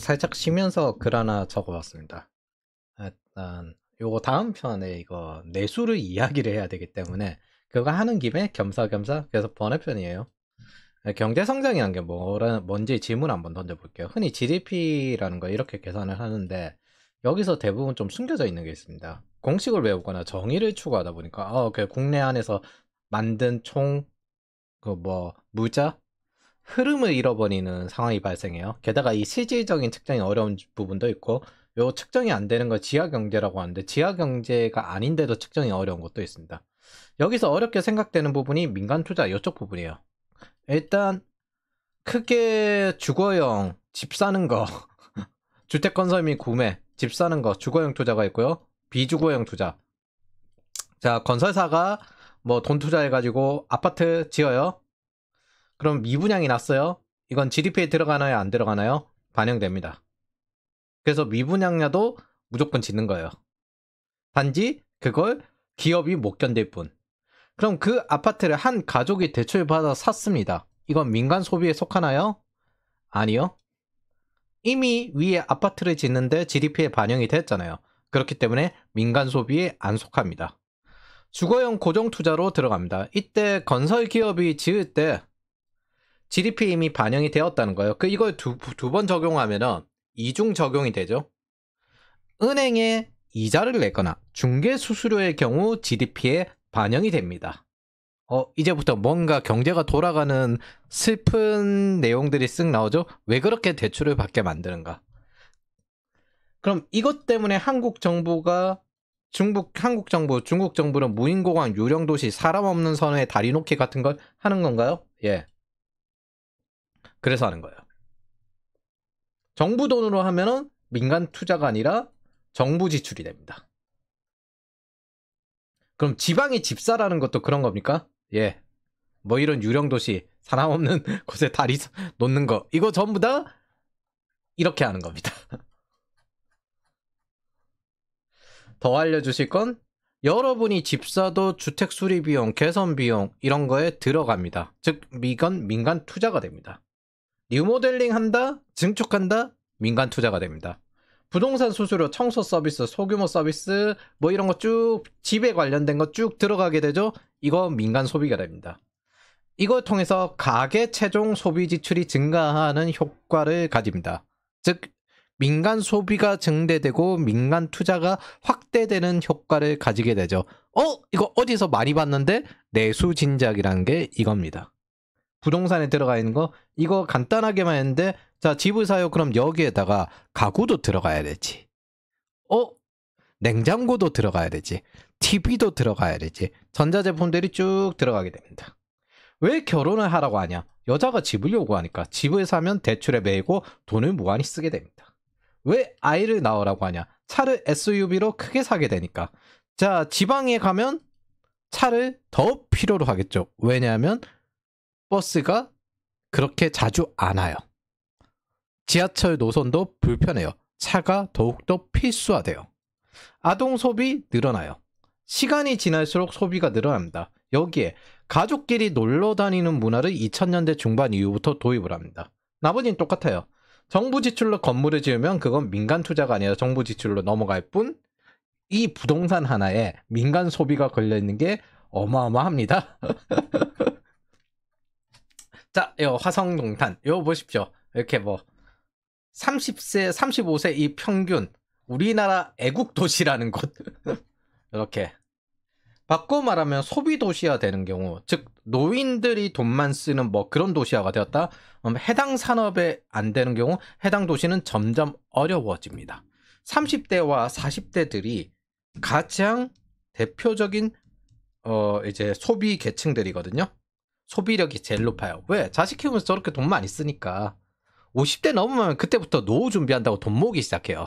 살짝 쉬면서 글 하나 적어봤습니다. 일단 요거 다음 편에 이거 내수를 이야기를 해야 되기 때문에 그거 하는 김에 겸사겸사 그래서 번외편이에요. 경제 성장이란 게 뭔지 질문 한번 던져볼게요. 흔히 GDP라는 거 이렇게 계산을 하는데 여기서 대부분 좀 숨겨져 있는 게 있습니다. 공식을 외우거나 정의를 추구하다 보니까 그 국내 안에서 만든 총 물자 흐름을 잃어버리는 상황이 발생해요. 게다가 이 실질적인 측정이 어려운 부분도 있고, 요 측정이 안 되는 걸 지하경제라고 하는데, 지하경제가 아닌데도 측정이 어려운 것도 있습니다. 여기서 어렵게 생각되는 부분이 민간 투자 이쪽 부분이에요. 일단 크게 주거용 집 사는 거, 주택 건설 및 구매, 집 사는 거, 주거용 투자가 있고요. 비주거용 투자. 자, 건설사가 뭐 돈 투자해가지고 아파트 지어요. 그럼 미분양이 났어요. 이건 GDP에 들어가나요? 안 들어가나요? 반영됩니다. 그래서 미분양자도 무조건 짓는 거예요. 단지 그걸 기업이 못 견딜 뿐. 그럼 그 아파트를 한 가족이 대출받아 샀습니다. 이건 민간 소비에 속하나요? 아니요. 이미 위에 아파트를 짓는데 GDP에 반영이 됐잖아요. 그렇기 때문에 민간 소비에 안 속합니다. 주거용 고정 투자로 들어갑니다. 이때 건설 기업이 지을 때 GDP 이미 반영이 되었다는 거예요. 이걸 두 번 적용하면은 이중 적용이 되죠. 은행에 이자를 내거나 중개 수수료의 경우 GDP에 반영이 됩니다. 이제부터 뭔가 경제가 돌아가는 슬픈 내용들이 쓱 나오죠. 왜 그렇게 대출을 받게 만드는가? 그럼 이것 때문에 한국 정부가 중국 정부는 무인공항 유령도시 사람 없는 선에 다리 놓기 같은 걸 하는 건가요? 예. 그래서 하는 거예요. 정부 돈으로 하면은 민간 투자가 아니라 정부 지출이 됩니다. 그럼 지방이 집사라는 것도 그런 겁니까? 예. 뭐 이런 유령도시, 사람 없는 곳에 다리 놓는 거, 이거 전부 다 이렇게 하는 겁니다. 더 알려주실 건 여러분이 집사도 주택 수리 비용, 개선 비용 이런 거에 들어갑니다. 즉 이건 민간 투자가 됩니다. 리모델링 한다, 증축한다, 민간 투자가 됩니다. 부동산 수수료, 청소 서비스, 소규모 서비스 뭐 이런 거 쭉 집에 관련된 거 쭉 들어가게 되죠. 이거 민간 소비가 됩니다. 이걸 통해서 가계 최종 소비 지출이 증가하는 효과를 가집니다. 즉 민간 소비가 증대되고 민간 투자가 확대되는 효과를 가지게 되죠. 이거 어디서 많이 봤는데? 내수 진작이라는 게 이겁니다. 부동산에 들어가 있는 거 이거 간단하게만 했는데 자 집을 사요. 그럼 여기에다가 가구도 들어가야 되지. 냉장고도 들어가야 되지. TV도 들어가야 되지. 전자제품들이 쭉 들어가게 됩니다. 왜 결혼을 하라고 하냐? 여자가 집을 요구하니까 집을 사면 대출에 매이고 돈을 무한히 쓰게 됩니다. 왜 아이를 낳으라고 하냐? 차를 SUV로 크게 사게 되니까. 자 지방에 가면 차를 더 필요로 하겠죠. 왜냐하면 버스가 그렇게 자주 안 와요. 지하철 노선도 불편해요. 차가 더욱더 필수화돼요. 아동 소비 늘어나요. 시간이 지날수록 소비가 늘어납니다. 여기에 가족끼리 놀러 다니는 문화를 2000년대 중반 이후부터 도입을 합니다. 나머지는 똑같아요. 정부 지출로 건물을 지으면 그건 민간 투자가 아니라 정부 지출로 넘어갈 뿐, 이 부동산 하나에 민간 소비가 걸려있는 게 어마어마합니다. 자, 요 화성동탄, 요 보십시오. 이렇게 30세, 35세 이 평균, 우리나라 애국 도시라는 곳. 이렇게. 바꿔 말하면 소비 도시화 되는 경우, 즉, 노인들이 돈만 쓰는 그런 도시화가 되었다? 해당 산업에 안 되는 경우, 해당 도시는 점점 어려워집니다. 30대와 40대들이 가장 대표적인, 이제 소비 계층들이거든요. 소비력이 제일 높아요. 왜? 자식 키우면서 저렇게 돈 많이 쓰니까. 50대 넘으면 그때부터 노후 준비한다고 돈 모으기 시작해요.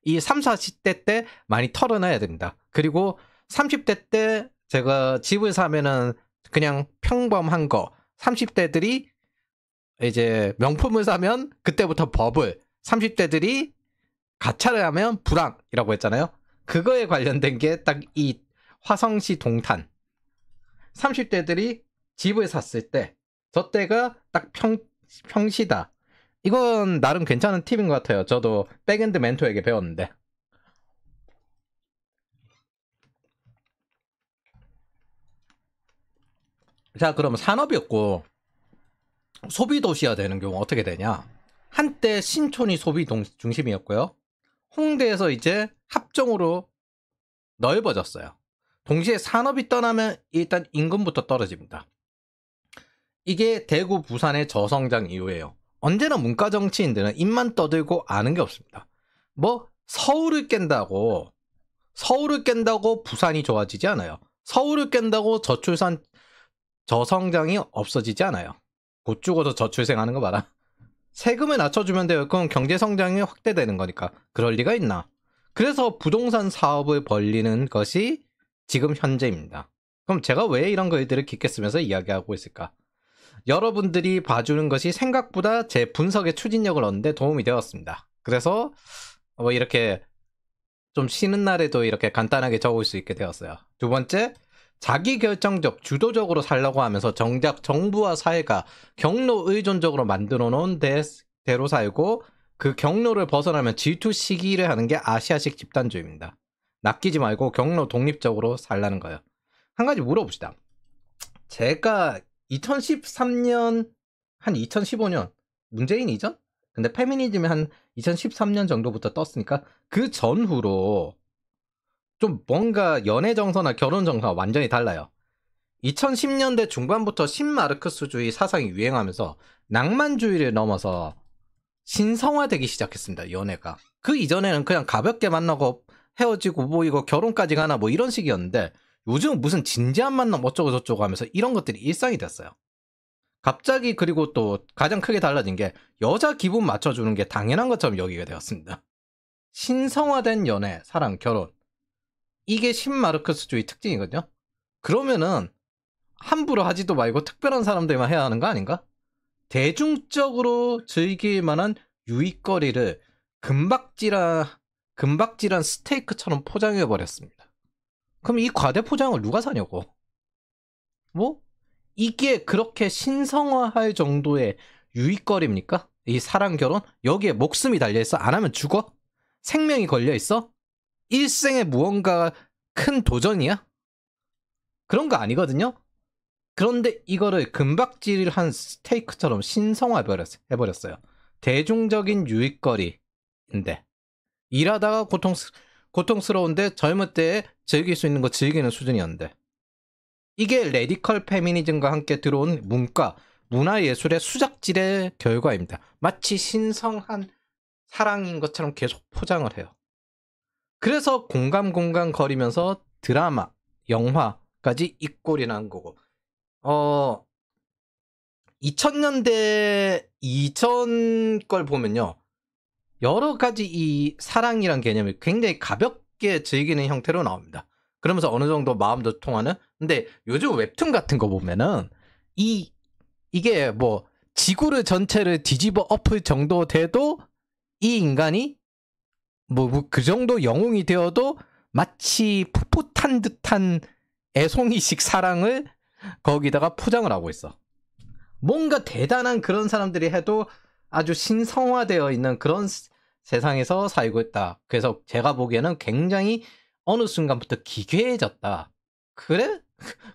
이 3, 40대 때 많이 털어놔야 됩니다. 그리고 30대 때 제가 집을 사면은 그냥 평범한 거, 30대들이 이제 명품을 사면 그때부터 버블, 30대들이 가차를 하면 불황이라고 했잖아요. 그거에 관련된 게 딱 이 화성시 동탄. 30대들이 집을 샀을 때, 저 때가 딱 평시다. 이건 나름 괜찮은 팁인 것 같아요. 저도 백엔드 멘토에게 배웠는데. 자, 그러면 산업이 없고 소비 도시화 되는 경우 어떻게 되냐? 한때 신촌이 소비 중심이었고요. 홍대에서 이제 합정으로 넓어졌어요. 동시에 산업이 떠나면 일단 임금부터 떨어집니다. 이게 대구, 부산의 저성장 이유예요. 언제나 문과 정치인들은 입만 떠들고 아는 게 없습니다. 뭐 서울을 깬다고 부산이 좋아지지 않아요. 서울을 깬다고 저성장이 없어지지 않아요. 곧 죽어서 저출생하는 거 봐라. 세금을 낮춰주면 돼요. 그럼 경제 성장이 확대되는 거니까. 그럴 리가 있나? 그래서 부동산 사업을 벌리는 것이 지금 현재입니다. 그럼 제가 왜 이런 글들을 깊게 쓰면서 이야기하고 있을까? 여러분들이 봐주는 것이 생각보다 제 분석의 추진력을 얻는데 도움이 되었습니다. 그래서 뭐 이렇게 좀 쉬는 날에도 이렇게 간단하게 적을 수 있게 되었어요. 두 번째, 자기결정적, 주도적으로 살라고 하면서 정작 정부와 사회가 경로 의존적으로 만들어 놓은 대로 살고 그 경로를 벗어나면 질투 시기를 하는 게 아시아식 집단주의입니다. 낚이지 말고 경로 독립적으로 살라는 거예요. 한 가지 물어봅시다. 제가 2013년, 한 2015년, 문재인 이전? 근데 페미니즘이 한 2013년 정도부터 떴으니까 그 전후로 좀 뭔가 연애 정서나 결혼 정서가 완전히 달라요. 2010년대 중반부터 신마르크스주의 사상이 유행하면서 낭만주의를 넘어서 신성화되기 시작했습니다. 연애가. 그 이전에는 그냥 가볍게 만나고 헤어지고 뭐 이거 결혼까지 가나 뭐 이런 식이었는데 요즘 무슨 진지한 만남 어쩌고 저쩌고 하면서 이런 것들이 일상이 됐어요. 갑자기 그리고 또 가장 크게 달라진 게 여자 기분 맞춰주는 게 당연한 것처럼 여기게 되었습니다. 신성화된 연애, 사랑, 결혼. 이게 신마르크스주의 특징이거든요. 그러면은 함부로 하지도 말고 특별한 사람들만 해야 하는 거 아닌가? 대중적으로 즐길 만한 유익거리를 금박질한 스테이크처럼 포장해버렸습니다. 그럼 이 과대 포장을 누가 사냐고? 뭐? 이게 그렇게 신성화할 정도의 유익거리입니까? 이 사랑 결혼? 여기에 목숨이 달려있어? 안 하면 죽어? 생명이 걸려있어? 일생에 무언가 큰 도전이야? 그런 거 아니거든요? 그런데 이거를 금박질한 스테이크처럼 신성화해버렸어요. 대중적인 유익거리인데 일하다가 고통스러운데 젊을 때 즐길 수 있는 거 즐기는 수준이었는데 이게 레디컬 페미니즘과 함께 들어온 문화예술의 수작질의 결과입니다. 마치 신성한 사랑인 것처럼 계속 포장을 해요. 그래서 공감 거리면서 드라마, 영화까지 입꼬리 난 거고 2000년대 이전 걸 보면요. 여러 가지 이 사랑이란 개념이 굉장히 가볍게 즐기는 형태로 나옵니다. 그러면서 어느 정도 마음도 통하는? 근데 요즘 웹툰 같은 거 보면은 이게 뭐 지구를 전체를 뒤집어 엎을 정도 돼도 이 인간이 뭐 그 정도 영웅이 되어도 마치 풋풋한 듯한 애송이식 사랑을 거기다가 포장을 하고 있어. 뭔가 대단한 그런 사람들이 해도 아주 신성화되어 있는 그런 세상에서 살고 있다. 그래서 제가 보기에는 굉장히 어느 순간부터 기괴해졌다. 그래?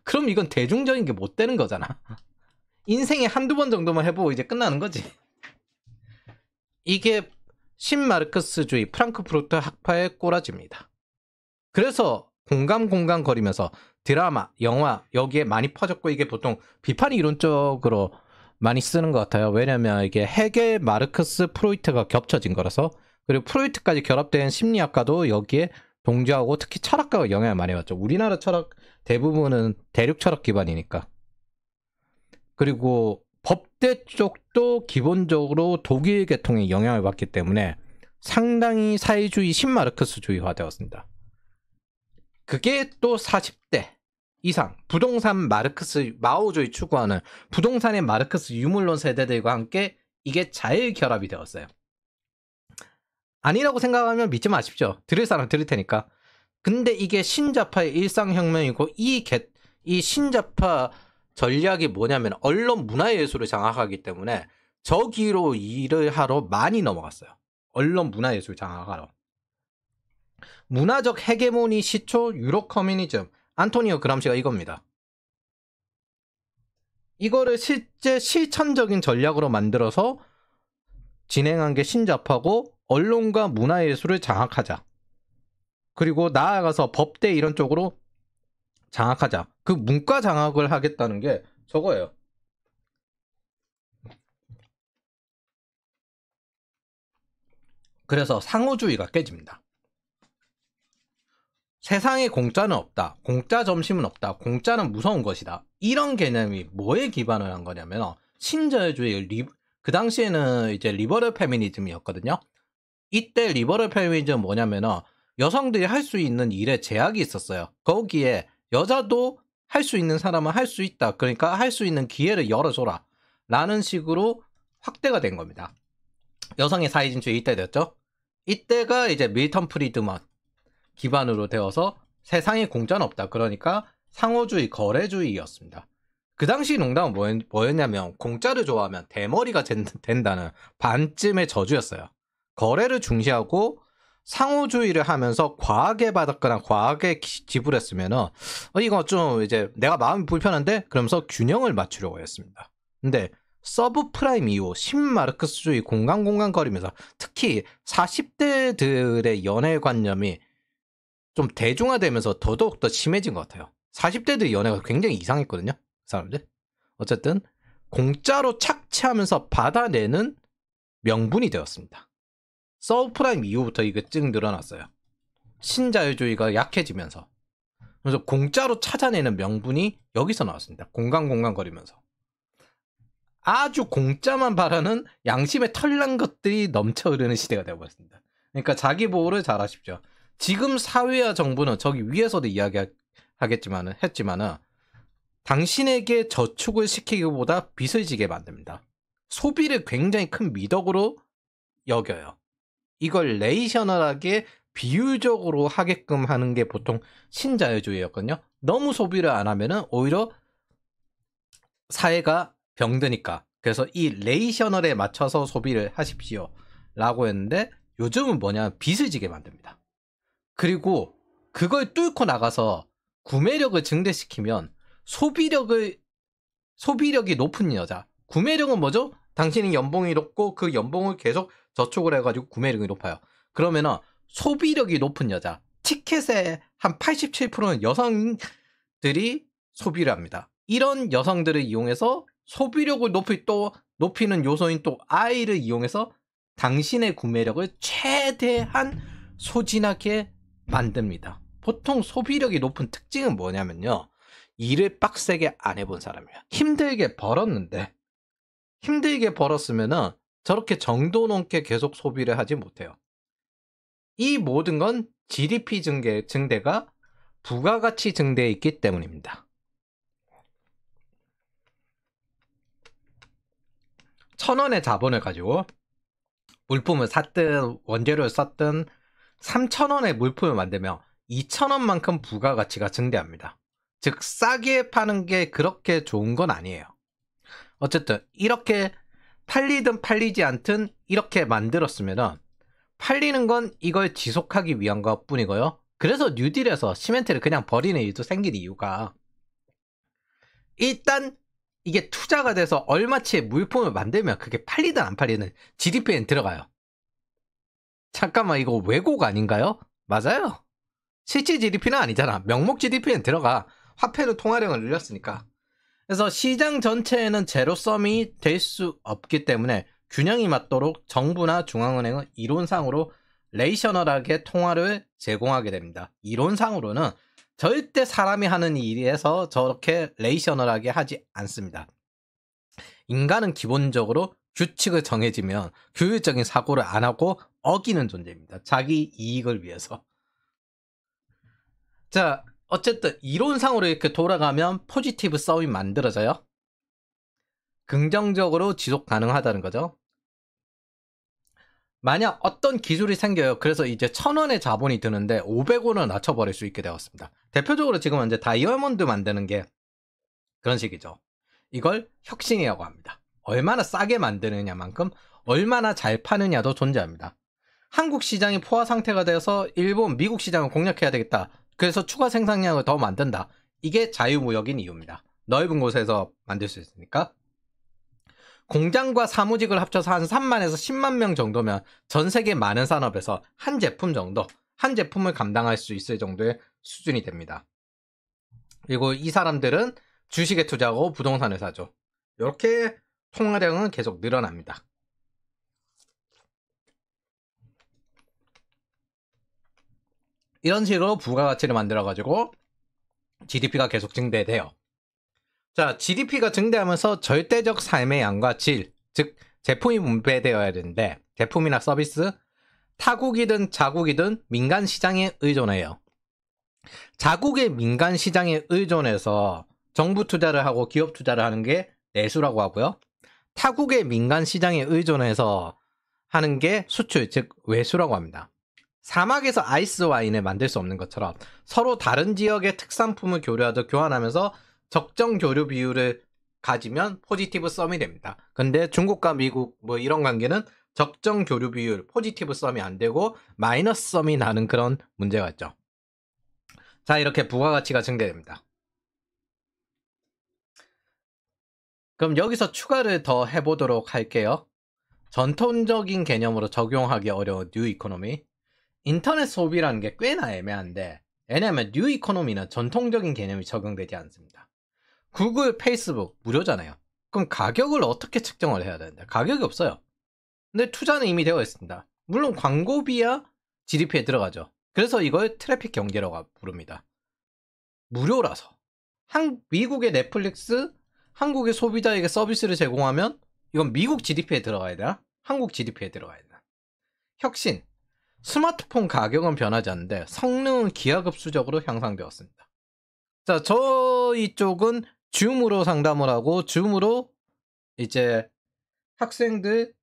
그럼 이건 대중적인 게 못 되는 거잖아. 인생에 한두 번 정도만 해보고 이제 끝나는 거지. 이게 신마르크스주의 프랑크푸르트 학파의 꼬라지입니다. 그래서 공감 거리면서 드라마, 영화 여기에 많이 퍼졌고 이게 보통 비판 이론적으로 많이 쓰는 것 같아요. 왜냐면 이게 헤겔, 마르크스, 프로이트가 겹쳐진 거라서. 그리고 프로이트까지 결합된 심리학과도 여기에 동조하고 특히 철학가가 영향을 많이 받죠. 우리나라 철학 대부분은 대륙 철학 기반이니까. 그리고 법대 쪽도 기본적으로 독일 계통의 영향을 받기 때문에 상당히 사회주의 신마르크스주의화 되었습니다. 그게 또 40대 이상 부동산 마오주의 추구하는 부동산의 마르크스 유물론 세대들과 함께 이게 잘 결합이 되었어요. 아니라고 생각하면 믿지 마십시오. 들을 사람 들을 테니까. 근데 이게 신자파의 일상혁명이고 이 신자파 전략이 뭐냐면 언론 문화예술을 장악하기 때문에 저기로 일을 하러 많이 넘어갔어요. 언론 문화예술 장악하러. 문화적 헤게모니 시초 유럽 커뮤니즘. 안토니오 그람시가 이겁니다. 이거를 실제 실천적인 전략으로 만들어서 진행한 게 신잡하고 언론과 문화예술을 장악하자. 그리고 나아가서 법대 이런 쪽으로 장악하자. 그 문과 장악을 하겠다는 게 저거예요. 그래서 상호주의가 깨집니다. 세상에 공짜는 없다. 공짜 점심은 없다. 공짜는 무서운 것이다. 이런 개념이 뭐에 기반을 한 거냐면 신자유주의, 그 당시에는 이제 리버럴 페미니즘이었거든요. 이때 리버럴 페미니즘은 뭐냐면 여성들이 할 수 있는 일에 제약이 있었어요. 거기에 여자도 할 수 있는 사람은 할 수 있다. 그러니까 할 수 있는 기회를 열어줘라. 라는 식으로 확대가 된 겁니다. 여성의 사회진주의 이때 됐죠. 이때가 이제 밀턴 프리드먼 기반으로 되어서 세상에 공짜는 없다. 그러니까 상호주의, 거래주의였습니다. 그 당시 농담은 뭐였냐면 공짜를 좋아하면 대머리가 된다는 반쯤의 저주였어요. 거래를 중시하고 상호주의를 하면서 과하게 받았거나 과하게 지불했으면은 이거 좀 이제 내가 마음이 불편한데 그러면서 균형을 맞추려고 했습니다. 근데 서브프라임 이후 신마르크스주의 공간거리면서 특히 40대들의 연애관념이 좀 대중화되면서 더더욱 심해진 것 같아요. 40대들 연애가 굉장히 이상했거든요. 그 사람들. 어쨌든 공짜로 착취하면서 받아내는 명분이 되었습니다. 서브프라임 이후부터 이게 쭉 늘어났어요. 신자유주의가 약해지면서. 그래서 공짜로 찾아내는 명분이 여기서 나왔습니다. 공간거리면서. 아주 공짜만 바라는 양심의 털난 것들이 넘쳐 흐르는 시대가 되어버렸습니다. 그러니까 자기 보호를 잘 하십시오. 지금 사회와 정부는 저기 위에서도 이야기하겠지만은 당신에게 저축을 시키기보다 빚을 지게 만듭니다. 소비를 굉장히 큰 미덕으로 여겨요. 이걸 레이셔널하게 비율적으로 하게끔 하는 게 보통 신자유주의였거든요. 너무 소비를 안 하면은 오히려 사회가 병드니까. 그래서 이 레이셔널에 맞춰서 소비를 하십시오. 라고 했는데 요즘은 뭐냐, 빚을 지게 만듭니다. 그리고 그걸 뚫고 나가서 구매력을 증대시키면 소비력이 높은 여자. 구매력은 뭐죠? 당신이 연봉이 높고 그 연봉을 계속 저축을 해가지고 구매력이 높아요. 그러면은 소비력이 높은 여자. 티켓의 한 87%는 여성들이 소비를 합니다. 이런 여성들을 이용해서 소비력을 높이는 요소인 또 아이를 이용해서 당신의 구매력을 최대한 소진하게 만듭니다. 보통 소비력이 높은 특징은 뭐냐면요. 일을 빡세게 안 해본 사람이에요. 힘들게 벌었으면은 저렇게 정도 넘게 계속 소비를 하지 못해요. 이 모든 건 GDP 증대가 부가가치 증대에 있기 때문입니다. 1,000원의 자본을 가지고 물품을 샀든 원재료를 썼든 3,000원의 물품을 만들면 2,000원만큼 부가가치가 증대합니다. 즉 싸게 파는 게 그렇게 좋은 건 아니에요. 어쨌든 이렇게 팔리든 팔리지 않든 이렇게 만들었으면 팔리는 건 이걸 지속하기 위한 것 뿐이고요. 그래서 뉴딜에서 시멘트를 그냥 버리는 일도 생긴 이유가 일단 이게 투자가 돼서 얼마치의 물품을 만들면 그게 팔리든 안 팔리든 GDP엔 들어가요. 잠깐만, 이거 왜곡 아닌가요? 맞아요. 실질 GDP는 아니잖아. 명목 GDP엔 들어가. 화폐로 통화량을 늘렸으니까. 그래서 시장 전체에는 제로섬이 될 수 없기 때문에 균형이 맞도록 정부나 중앙은행은 이론상으로 레이셔널하게 통화를 제공하게 됩니다. 이론상으로는 절대 사람이 하는 일에서 저렇게 레이셔널하게 하지 않습니다. 인간은 기본적으로 규칙을 정해지면 규율적인 사고를 안 하고 어기는 존재입니다. 자기 이익을 위해서. 자, 어쨌든 이론상으로 이렇게 돌아가면 포지티브 썸이 만들어져요. 긍정적으로 지속 가능하다는 거죠. 만약 어떤 기술이 생겨요. 그래서 이제 1,000원의 자본이 드는데 500원을 낮춰버릴 수 있게 되었습니다. 대표적으로 지금 이제 다이아몬드 만드는 게 그런 식이죠. 이걸 혁신이라고 합니다. 얼마나 싸게 만드느냐만큼 얼마나 잘 파느냐도 존재합니다. 한국 시장이 포화 상태가 되어서 일본, 미국 시장을 공략해야 되겠다. 그래서 추가 생산량을 더 만든다. 이게 자유무역인 이유입니다. 넓은 곳에서 만들 수 있으니까. 공장과 사무직을 합쳐서 한 3만에서 10만 명 정도면 전 세계 많은 산업에서 한 제품 정도, 한 제품을 감당할 수 있을 정도의 수준이 됩니다. 그리고 이 사람들은 주식에 투자하고 부동산을 사죠. 이렇게 통화량은 계속 늘어납니다. 이런 식으로 부가가치를 만들어가지고 GDP가 계속 증대돼요. 자, GDP가 증대하면서 절대적 삶의 양과 질, 즉 제품이 분배되어야 되는데 제품이나 서비스, 타국이든 자국이든 민간 시장에 의존해요. 자국의 민간 시장에 의존해서 정부 투자를 하고 기업 투자를 하는 게 내수라고 하고요. 타국의 민간 시장에 의존해서 하는 게 수출, 즉 외수라고 합니다. 사막에서 아이스 와인을 만들 수 없는 것처럼 서로 다른 지역의 특산품을 교환하면서 적정 교류 비율을 가지면 포지티브 썸이 됩니다. 근데 중국과 미국 뭐 이런 관계는 적정 교류 비율, 포지티브 썸이 안 되고 마이너스 썸이 나는 그런 문제가 있죠. 자, 이렇게 부가가치가 증대됩니다. 그럼 여기서 추가를 더 해보도록 할게요. 전통적인 개념으로 적용하기 어려운 뉴 이코노미. 인터넷 소비라는 게 꽤나 애매한데, 왜냐하면 뉴 이코노미는 전통적인 개념이 적용되지 않습니다. 구글, 페이스북 무료잖아요. 그럼 가격을 어떻게 측정을 해야 되는데? 가격이 없어요. 근데 투자는 이미 되어 있습니다. 물론 광고비야 GDP에 들어가죠. 그래서 이걸 트래픽 경제라고 부릅니다. 무료라서. 미국의 넷플릭스, 한국의 소비자에게 서비스를 제공하면 이건 미국 GDP에 들어가야 되나? 한국 GDP에 들어가야 되나? 혁신. 스마트폰 가격은 변하지 않는데 성능은 기하급수적으로 향상되었습니다. 자, 저희 쪽은 줌으로 상담을 하고 줌으로 이제 학생들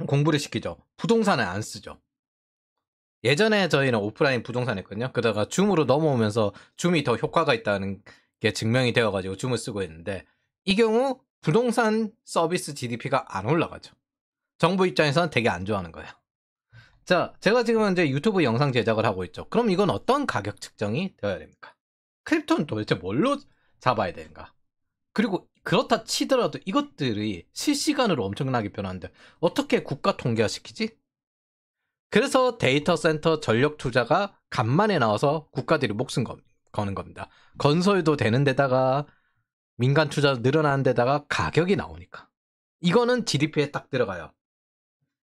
공부를 시키죠. 부동산을 안 쓰죠. 예전에 저희는 오프라인 부동산 했거든요. 그러다가 줌으로 넘어오면서 줌이 더 효과가 있다는 게 증명이 되어가지고 줌을 쓰고 있는데, 이 경우 부동산 서비스 GDP가 안 올라가죠. 정부 입장에서는 되게 안 좋아하는 거예요. 자, 제가 지금 이제 유튜브 영상 제작을 하고 있죠. 그럼 이건 어떤 가격 측정이 되어야 됩니까? 크립토는 도대체 뭘로 잡아야 되는가? 그리고 그렇다 치더라도 이것들이 실시간으로 엄청나게 변하는데 어떻게 국가 통계화시키지? 그래서 데이터 센터 전력 투자가 간만에 나와서 국가들이 목숨 거는 겁니다. 건설도 되는 데다가 민간 투자 늘어나는 데다가 가격이 나오니까. 이거는 GDP에 딱 들어가요.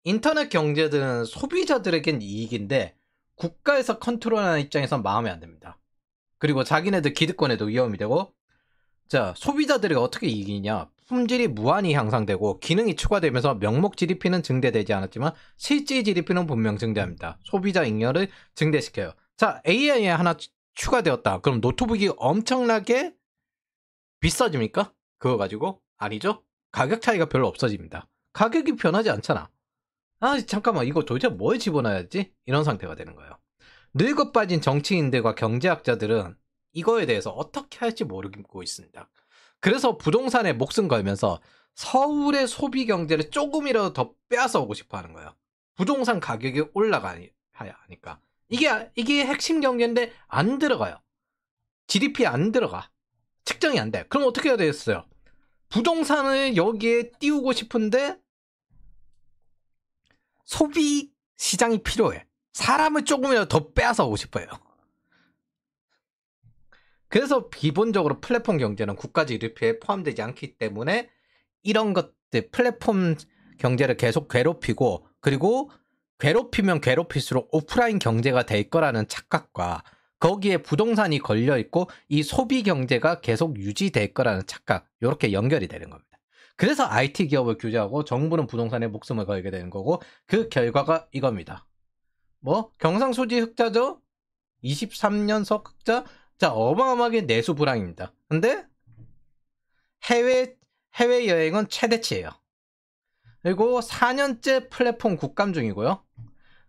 인터넷 경제들은 소비자들에겐 이익인데 국가에서 컨트롤하는 입장에선 마음에 안 듭니다. 그리고 자기네들 기득권에도 위험이 되고, 자, 소비자들이 어떻게 이기냐? 품질이 무한히 향상되고 기능이 추가되면서 명목 GDP는 증대되지 않았지만 실질 GDP는 분명 증대합니다. 소비자 잉여를 증대시켜요. 자, AI에 하나 추가되었다. 그럼 노트북이 엄청나게 비싸집니까? 그거 가지고? 아니죠? 가격 차이가 별로 없어집니다. 가격이 변하지 않잖아. 아, 잠깐만, 이거 도대체 뭘 집어넣어야지? 이런 상태가 되는 거예요. 늙어 빠진 정치인들과 경제학자들은 이거에 대해서 어떻게 할지 모르고 있습니다. 그래서 부동산에 목숨 걸면서 서울의 소비 경제를 조금이라도 더 빼앗아오고 싶어 하는 거예요. 부동산 가격이 올라가야 하니까. 이게 핵심 경제인데 안 들어가요. GDP에 안 들어가. 측정이 안 돼. 그럼 어떻게 해야 되겠어요? 부동산을 여기에 띄우고 싶은데 소비 시장이 필요해. 사람을 조금이라도 더 빼앗아오고 싶어요. 그래서 기본적으로 플랫폼 경제는 국가 GDP에 포함되지 않기 때문에 이런 것들, 플랫폼 경제를 계속 괴롭히고, 그리고 괴롭히면 괴롭힐수록 오프라인 경제가 될 거라는 착각과 거기에 부동산이 걸려있고 이 소비 경제가 계속 유지될 거라는 착각, 이렇게 연결이 되는 겁니다. 그래서 IT 기업을 규제하고 정부는 부동산에 목숨을 걸게 되는 거고, 그 결과가 이겁니다. 뭐 경상수지 흑자죠? 23년석 흑자? 자, 어마어마하게 내수 불황입니다. 근데 해외여행은 최대치예요. 그리고 4년째 플랫폼 국감 중이고요.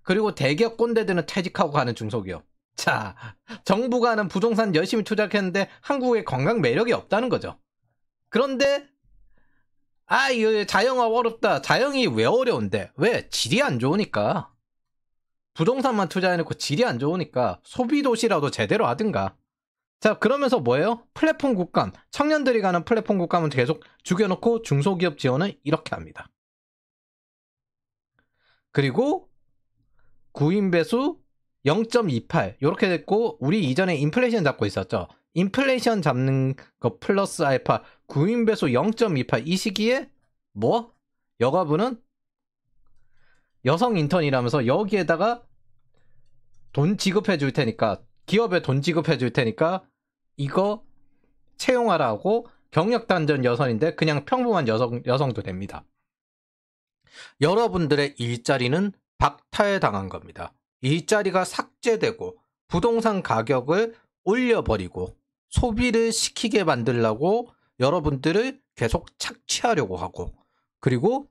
그리고 대기업 꼰대들은 퇴직하고 가는 중소기업. 자, 정부가 하는 부동산 열심히 투자했는데 한국에 관광 매력이 없다는 거죠. 그런데 아, 이거 자영업 어렵다. 자영이 왜 어려운데? 왜? 질이 안 좋으니까. 부동산만 투자해놓고 질이 안 좋으니까 소비 도시라도 제대로 하든가. 자, 그러면서 뭐예요? 플랫폼 국감. 청년들이 가는 플랫폼 국감은 계속 죽여놓고 중소기업 지원은 이렇게 합니다. 그리고 구인배수 0.28 이렇게 됐고, 우리 이전에 인플레이션 잡고 있었죠. 인플레이션 잡는 거 플러스 알파 구인배수 0.28 이 시기에 뭐? 여가부는 여성 인턴이라면서 여기에다가 돈 지급해 줄 테니까, 기업에 돈 지급해 줄 테니까 이거 채용하라고. 경력 단전 여성인데 그냥 평범한 여성도 됩니다. 여러분들의 일자리는 박탈당한 겁니다. 일자리가 삭제되고 부동산 가격을 올려버리고 소비를 시키게 만들려고 여러분들을 계속 착취하려고 하고, 그리고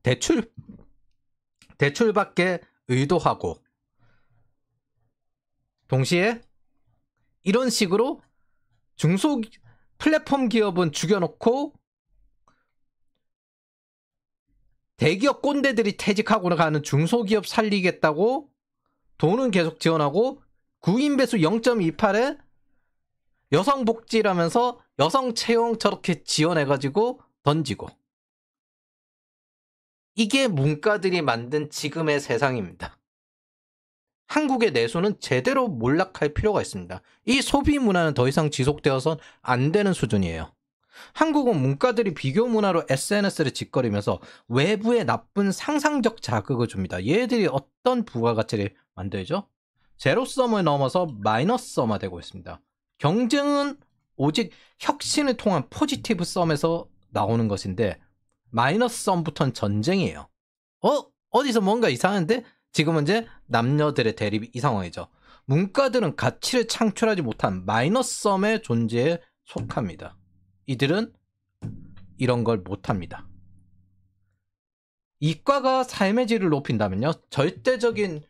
대출받게 의도하고, 동시에 이런 식으로 중소 플랫폼 기업은 죽여놓고 대기업 꼰대들이 퇴직하고 가는 중소기업 살리겠다고 돈은 계속 지원하고, 구인배수 0.28에 여성복지라면서 여성 채용 저렇게 지원해가지고 던지고. 이게 문과들이 만든 지금의 세상입니다. 한국의 내수는 제대로 몰락할 필요가 있습니다. 이 소비 문화는 더 이상 지속되어선 안 되는 수준이에요. 한국은 문과들이 비교 문화로 SNS를 짓거리면서 외부의 나쁜 상상적 자극을 줍니다. 얘들이 어떤 부가가치를 만들죠? 제로섬을 넘어서 마이너스섬화되고 있습니다. 경쟁은 오직 혁신을 통한 포지티브 썸에서 나오는 것인데, 마이너스 썸부터는 전쟁이에요. 어디서 뭔가 이상한데? 지금은 이제 남녀들의 대립이 이 상황이죠. 문과들은 가치를 창출하지 못한 마이너스 썸의 존재에 속합니다. 이들은 이런 걸 못합니다. 이과가 삶의 질을 높인다면요, 절대적인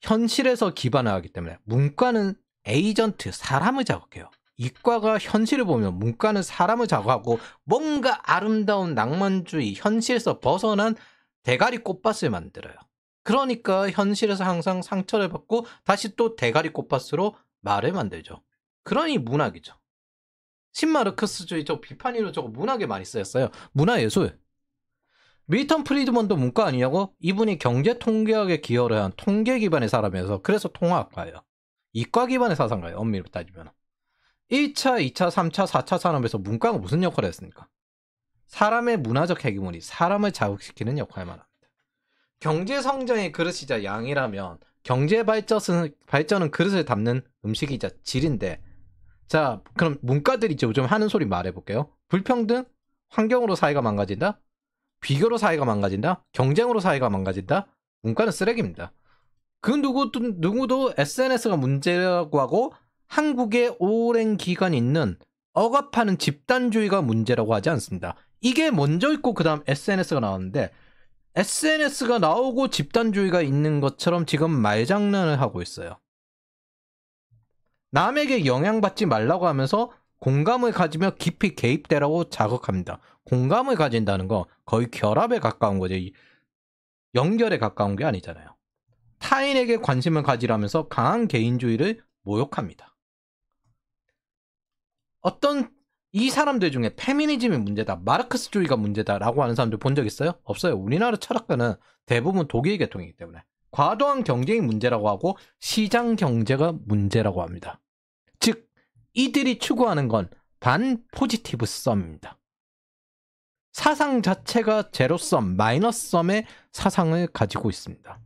현실에서 기반을 하기 때문에 문과는 에이전트, 사람을 자극해요. 이과가 현실을 보면 문과는 사람을 자극하고 뭔가 아름다운 낭만주의, 현실에서 벗어난 대가리 꽃밭을 만들어요. 그러니까 현실에서 항상 상처를 받고 다시 또 대가리 꽃밭으로 말을 만들죠. 그러니 문학이죠. 신마르크스주의 저 비판이로 저거 문학에 많이 쓰였어요. 문화예술. 밀턴 프리드먼도 문과 아니냐고? 이분이 경제통계학에 기여를 한 통계 기반의 사람이어서 그래서 통화학과예요. 이과 기반의 사상가예요. 엄밀히 따지면 1차, 2차, 3차, 4차 산업에서 문과가 무슨 역할을 했습니까? 사람의 문화적 헤게모니, 사람을 자극시키는 역할만 합니다. 경제성장의 그릇이자 양이라면 경제 발전은 그릇을 담는 음식이자 질인데, 자, 그럼 문과들이 요즘 하는 소리 말해볼게요. 불평등? 환경으로 사회가 망가진다? 비교로 사회가 망가진다? 경쟁으로 사회가 망가진다? 문과는 쓰레기입니다. 그 누구도 SNS가 문제라고 하고 한국에 오랜 기간 있는 억압하는 집단주의가 문제라고 하지 않습니다. 이게 먼저 있고 그 다음 SNS가 나왔는데, SNS가 나오고 집단주의가 있는 것처럼 지금 말장난을 하고 있어요. 남에게 영향받지 말라고 하면서 공감을 가지며 깊이 개입되라고 자극합니다. 공감을 가진다는 거 거의 결합에 가까운 거죠. 연결에 가까운 게 아니잖아요. 타인에게 관심을 가지라면서 강한 개인주의를 모욕합니다. 어떤 이 사람들 중에 페미니즘이 문제다, 마르크스주의가 문제다라고 하는 사람들 본 적 있어요? 없어요. 우리나라 철학가는 대부분 독일 계통이기 때문에 과도한 경쟁이 문제라고 하고 시장 경제가 문제라고 합니다. 즉 이들이 추구하는 건 반포지티브 썸입니다. 사상 자체가 제로썸, 마이너스썸의 사상을 가지고 있습니다.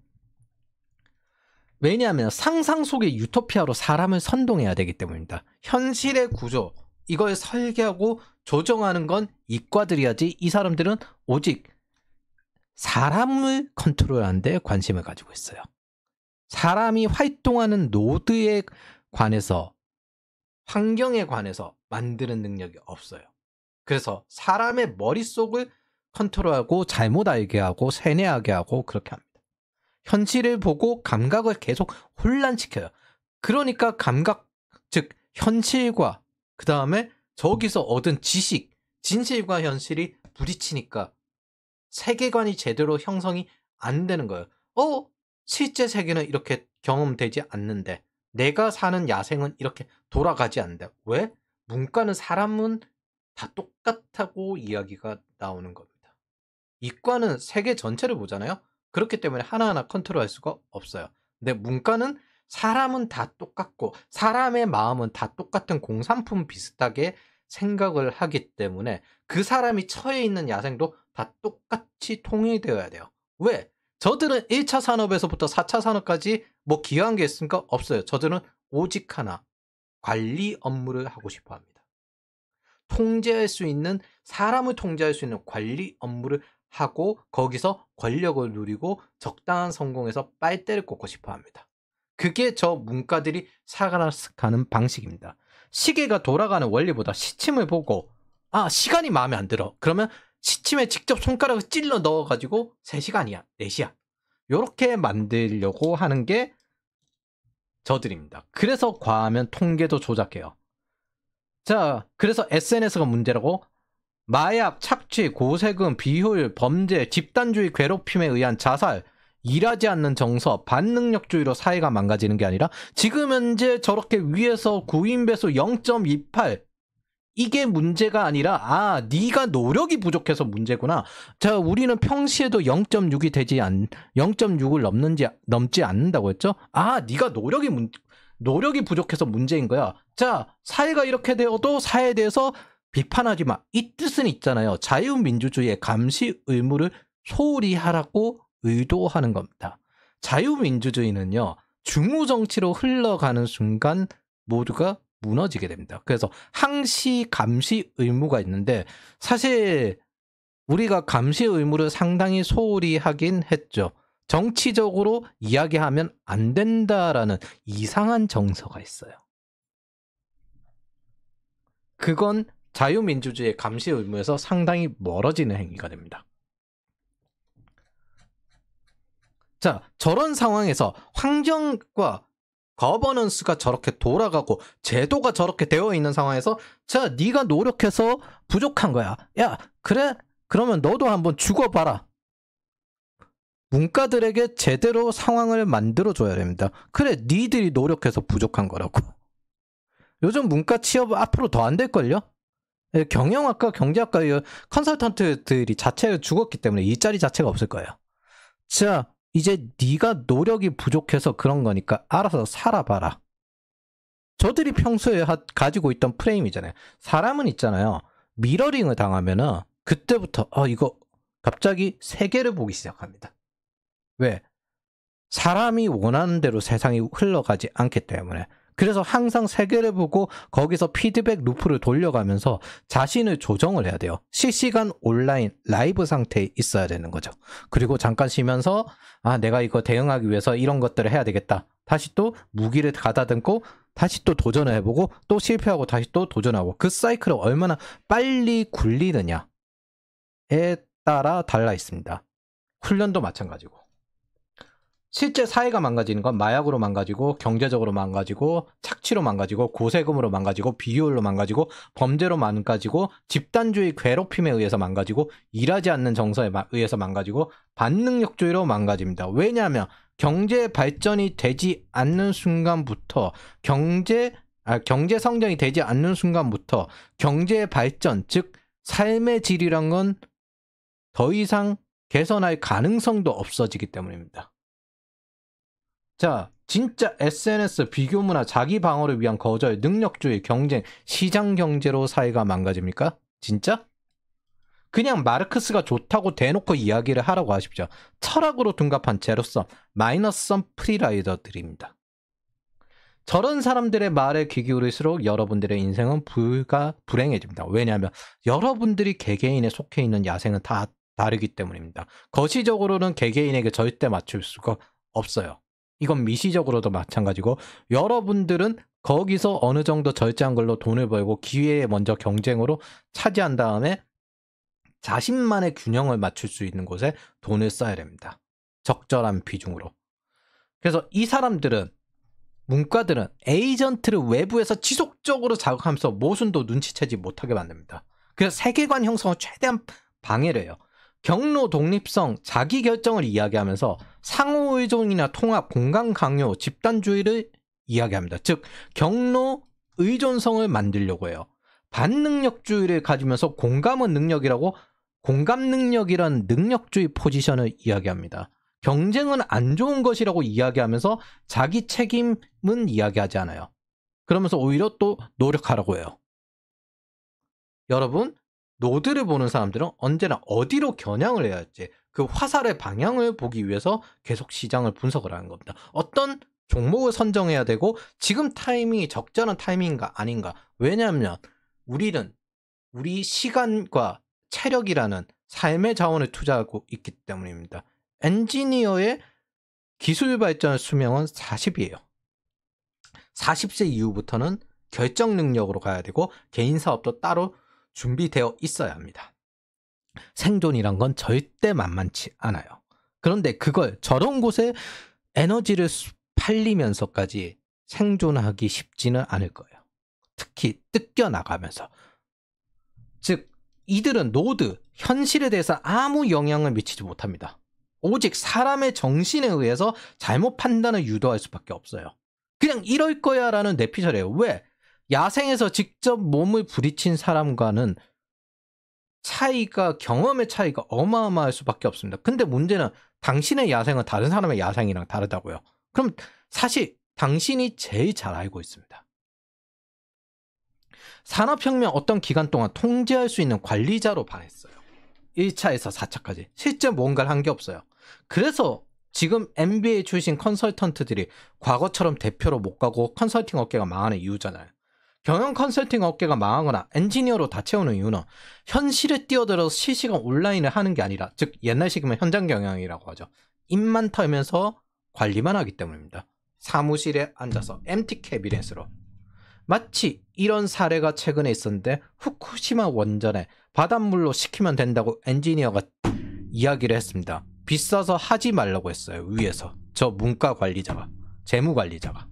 왜냐하면 상상 속의 유토피아로 사람을 선동해야 되기 때문입니다. 현실의 구조, 이걸 설계하고 조정하는 건 이과들이야지, 이 사람들은 오직 사람을 컨트롤하는 데 관심을 가지고 있어요. 사람이 활동하는 노드에 관해서, 환경에 관해서 만드는 능력이 없어요. 그래서 사람의 머릿속을 컨트롤하고 잘못 알게 하고 세뇌하게 하고 그렇게 합니다. 현실을 보고 감각을 계속 혼란시켜요. 그러니까 감각, 즉 현실과 그 다음에 저기서 얻은 지식, 진실과 현실이 부딪히니까 세계관이 제대로 형성이 안 되는 거예요. 실제 세계는 이렇게 경험되지 않는데 내가 사는 야생은 이렇게 돌아가지 않는데 왜? 문과는 사람은 다 똑같다고 이야기가 나오는 겁니다. 이과는 세계 전체를 보잖아요. 그렇기 때문에 하나하나 컨트롤할 수가 없어요. 근데 문과는 사람은 다 똑같고 사람의 마음은 다 똑같은 공산품 비슷하게 생각을 하기 때문에 그 사람이 처해 있는 야생도 다 똑같이 통일되어야 돼요. 왜? 저들은 1차 산업에서부터 4차 산업까지 뭐 기여한 게 있습니까? 없어요. 저들은 오직 하나, 관리 업무를 하고 싶어 합니다. 통제할 수 있는, 사람을 통제할 수 있는 관리 업무를 하고 거기서 권력을 누리고 적당한 성공에서 빨대를 꽂고 싶어 합니다. 그게 저 문과들이 살아가는 방식입니다. 시계가 돌아가는 원리보다 시침을 보고 시간이 마음에 안 들어. 그러면 시침에 직접 손가락을 찔러 넣어가지고 3시간이야, 4시야. 요렇게 만들려고 하는 게 저들입니다. 그래서 과하면 통계도 조작해요. 자, 그래서 SNS가 문제라고 마약, 착취, 고세금, 비효율, 범죄, 집단주의 괴롭힘에 의한 자살, 일하지 않는 정서, 반능력주의로 사회가 망가지는 게 아니라 지금 현재 저렇게 위에서 구인배수 0.28 이게 문제가 아니라 네가 노력이 부족해서 문제구나. 자, 우리는 평시에도 0.6이 되지 0.6을 넘지 않는다고 했죠? 네가 노력이 부족해서 문제인 거야. 자, 사회가 이렇게 되어도 사회에 대해서 비판하지 마. 이 뜻은 있잖아요. 자유민주주의의 감시 의무를 소홀히 하라고 의도하는 겁니다. 자유민주주의는요, 중우정치로 흘러가는 순간 모두가 무너지게 됩니다. 그래서 항시 감시 의무가 있는데 사실 우리가 감시 의무를 상당히 소홀히 하긴 했죠. 정치적으로 이야기하면 안 된다라는 이상한 정서가 있어요. 그건 자유민주주의의 감시 의무에서 상당히 멀어지는 행위가 됩니다. 자, 저런 상황에서 환경과 거버넌스가 저렇게 돌아가고 제도가 저렇게 되어 있는 상황에서 자, 네가 노력해서 부족한 거야. 야, 그래? 그러면 너도 한번 죽어봐라. 문과들에게 제대로 상황을 만들어줘야 됩니다. 그래, 니들이 노력해서 부족한 거라고. 요즘 문과 취업 앞으로 더 안 될걸요? 경영학과, 경제학과 컨설턴트들이 자체가 죽었기 때문에 일자리 자체가 없을 거예요. 자, 이제 네가 노력이 부족해서 그런 거니까 알아서 살아봐라. 저들이 평소에 가지고 있던 프레임이잖아요. 사람은 있잖아요. 미러링을 당하면은 그때부터 이거 갑자기 세계를 보기 시작합니다. 왜? 사람이 원하는 대로 세상이 흘러가지 않기 때문에. 그래서 항상 세계를 보고 거기서 피드백 루프를 돌려가면서 자신을 조정을 해야 돼요. 실시간 온라인 라이브 상태에 있어야 되는 거죠. 그리고 잠깐 쉬면서 내가 이거 대응하기 위해서 이런 것들을 해야 되겠다. 다시 또 무기를 가다듬고 다시 또 도전을 해보고 또 실패하고 다시 또 도전하고 그 사이클을 얼마나 빨리 굴리느냐에 따라 달라 있습니다. 훈련도 마찬가지고. 실제 사회가 망가지는 건 마약으로 망가지고 경제적으로 망가지고 착취로 망가지고 고세금으로 망가지고 비효율로 망가지고 범죄로 망가지고 집단주의 괴롭힘에 의해서 망가지고 일하지 않는 정서에 의해서 망가지고 반능력주의로 망가집니다. 왜냐하면 경제 발전이 되지 않는 순간부터 경제 성장이 되지 않는 순간부터 경제 발전, 즉 삶의 질이란 건 더 이상 개선할 가능성도 없어지기 때문입니다. 자, 진짜 SNS, 비교문화, 자기 방어를 위한 거절, 능력주의, 경쟁, 시장 경제로 사회가 망가집니까? 진짜? 그냥 마르크스가 좋다고 대놓고 이야기를 하라고 하십시오. 철학으로 둔갑한 제로섬, 마이너스섬 프리라이더들입니다. 저런 사람들의 말에 귀 기울일수록 여러분들의 인생은 불행해집니다. 왜냐하면 여러분들이 개개인에 속해 있는 야생은 다 다르기 때문입니다. 거시적으로는 개개인에게 절대 맞출 수가 없어요. 이건 미시적으로도 마찬가지고 여러분들은 거기서 어느 정도 절제한 걸로 돈을 벌고 기회에 먼저 경쟁으로 차지한 다음에 자신만의 균형을 맞출 수 있는 곳에 돈을 써야 됩니다. 적절한 비중으로. 그래서 이 사람들은, 문과들은 에이전트를 외부에서 지속적으로 자극하면서 모순도 눈치채지 못하게 만듭니다. 그래서 세계관 형성을 최대한 방해를 해요. 경로, 독립성, 자기결정을 이야기하면서 상호의존이나 통합, 공간 강요, 집단주의를 이야기합니다. 즉 경로, 의존성을 만들려고 해요. 반능력주의를 가지면서 공감은 능력이라고 공감 능력이란 능력주의 포지션을 이야기합니다. 경쟁은 안 좋은 것이라고 이야기하면서 자기 책임은 이야기하지 않아요. 그러면서 오히려 또 노력하라고 해요. 여러분, 노드를 보는 사람들은 언제나 어디로 겨냥을 해야 할지 그 화살의 방향을 보기 위해서 계속 시장을 분석을 하는 겁니다. 어떤 종목을 선정해야 되고 지금 타이밍이 적절한 타이밍인가 아닌가. 왜냐하면 우리는 우리 시간과 체력이라는 삶의 자원을 투자하고 있기 때문입니다. 엔지니어의 기술 발전 수명은 40이에요. 40세 이후부터는 결정 능력으로 가야 되고 개인 사업도 따로 준비되어 있어야 합니다. 생존이란 건 절대 만만치 않아요. 그런데 그걸 저런 곳에 에너지를 팔리면서까지 생존하기 쉽지는 않을 거예요. 특히 뜯겨나가면서. 즉 이들은 노드, 현실에 대해서 아무 영향을 미치지 못합니다. 오직 사람의 정신에 의해서 잘못 판단을 유도할 수밖에 없어요. 그냥 이럴 거야 라는 내피셜이에요. 왜? 야생에서 직접 몸을 부딪힌 사람과는 경험의 차이가 어마어마할 수밖에 없습니다. 근데 문제는 당신의 야생은 다른 사람의 야생이랑 다르다고요. 그럼 사실 당신이 제일 잘 알고 있습니다. 산업혁명 어떤 기간 동안 통제할 수 있는 관리자로 반했어요. 1차에서 4차까지. 실제 뭔가를 한 게 없어요. 그래서 지금 MBA 출신 컨설턴트들이 과거처럼 대표로 못 가고 컨설팅 업계가 망하는 이유잖아요. 경영 컨설팅 업계가 망하거나 엔지니어로 다 채우는 이유는 현실에 뛰어들어서 실시간 온라인을 하는 게 아니라, 즉 옛날식이면 현장 경영이라고 하죠. 입만 털면서 관리만 하기 때문입니다. 사무실에 앉아서 MT 캐비넷으로. 마치 이런 사례가 최근에 있었는데 후쿠시마 원전에 바닷물로 식히면 된다고 엔지니어가 이야기를 했습니다. 비싸서 하지 말라고 했어요. 위에서. 저 문과 관리자가, 재무 관리자가.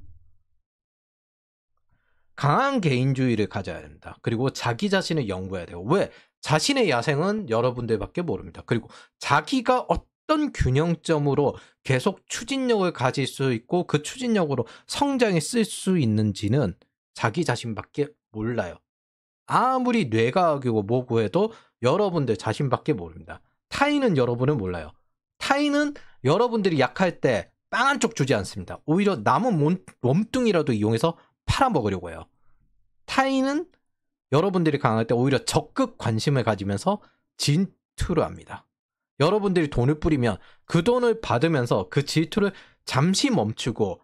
강한 개인주의를 가져야 됩니다. 그리고 자기 자신을 연구해야 돼요. 왜? 자신의 야생은 여러분들밖에 모릅니다. 그리고 자기가 어떤 균형점으로 계속 추진력을 가질 수 있고 그 추진력으로 성장에 쓸 수 있는지는 자기 자신밖에 몰라요. 아무리 뇌과학이고 뭐고 해도 여러분들 자신밖에 모릅니다. 타인은 여러분을 몰라요. 타인은 여러분들이 약할 때 빵 한 쪽 주지 않습니다. 오히려 남은 몸뚱이라도 이용해서 팔아먹으려고 해요. 타인은 여러분들이 강할 때 오히려 적극 관심을 가지면서 질투를 합니다. 여러분들이 돈을 뿌리면 그 돈을 받으면서 그 질투를 잠시 멈추고